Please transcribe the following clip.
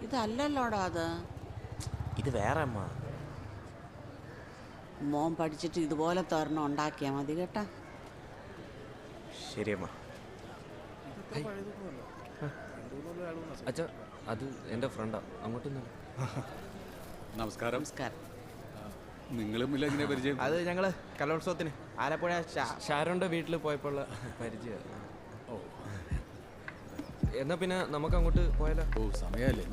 ഇതല്ലല്ലോടാ അത്. ഇത് വേറെ അമ്മ. മോൻ പഠിച്ചിട്ട് ഇതുപോലെ തോരണം ഉണ്ടാക്കിയാൽ മതി കേട്ടാ. ശരിയമ്മ. അച്ഛാ, അത് എൻ്റെ ഫ്രണ്ടാ. അങ്ങോട്ടൊന്നും. നമസ്കാരം. നമസ്കാരം. നിങ്ങളുമില്ല എങ്ങനെ പരിചയം? അത് ഞങ്ങള് കലോത്സവത്തിന് ആലപ്പുഴ ഷാരോന്റെ വീട്ടിൽ പോയപ്പോഴുള്ള പരിചയം. ഓ, എന്നാ പിന്നെ നമുക്ക് അങ്ങോട്ട് പോയാലോ? സമയമല്ലേ?